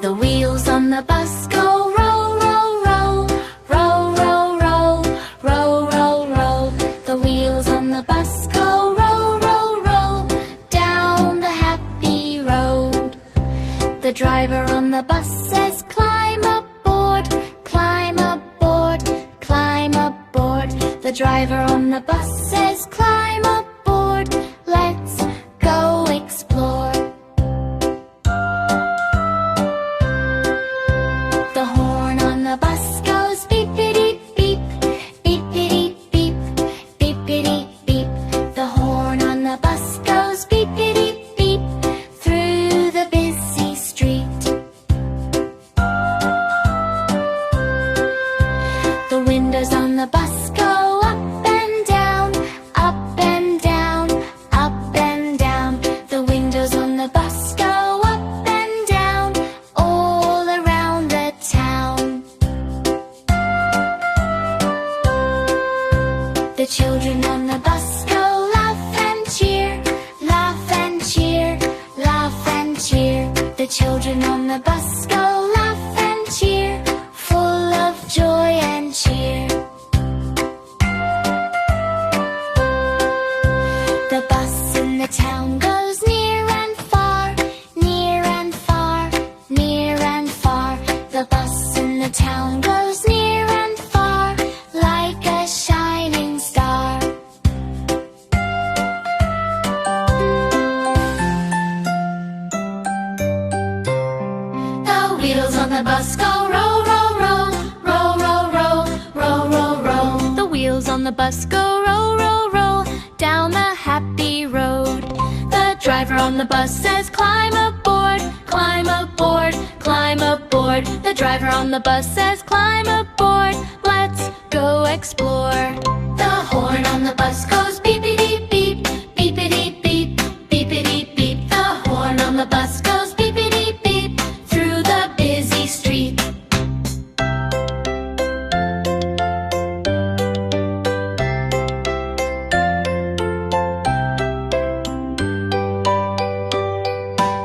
The wheels on the bus go roll, roll, roll, roll, roll, roll, roll, roll, roll. The wheels on the bus go roll, roll, roll down the happy road. The driver on the bus says, climb aboard, climb aboard, climb aboard. The driver on the bus says, climb aboard, let's go explore. The horn on the bus goes beepity beep, beepity beep, beepity beep. The horn on the bus goes beepity beep through the busy street. The windows on the bus go up and down, up and down, up and down. The windows on the bus go up and down all around the town. The children on the bus go laugh and cheer, laugh and cheer, laugh and cheer. The children on the bus go laugh and cheer, full of joy and cheer. The bus in the town goes near and far, near and far, near and far. The bus in the town goes near and far, like a shining star. The wheels on the bus go roll, roll, roll, roll, roll, roll, roll, roll, roll. The wheels on the bus go roll, roll, roll down the happy road. The driver on the bus says, climb aboard, climb aboard, climb aboard. The driver on the bus says, climb aboard, let's go explore. The horn on the bus goes beepity beep, beepity beep, beepity beep. The horn on the bus goes beepity beep through the busy street.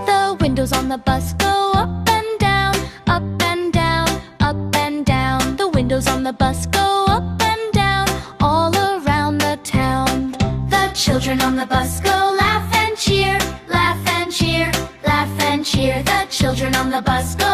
The windows on the bus go up and down, up and down, up and down. The windows on the bus go up and down all around the town. The children on the bus go laugh and cheer, laugh and cheer, laugh and cheer. The children on the bus go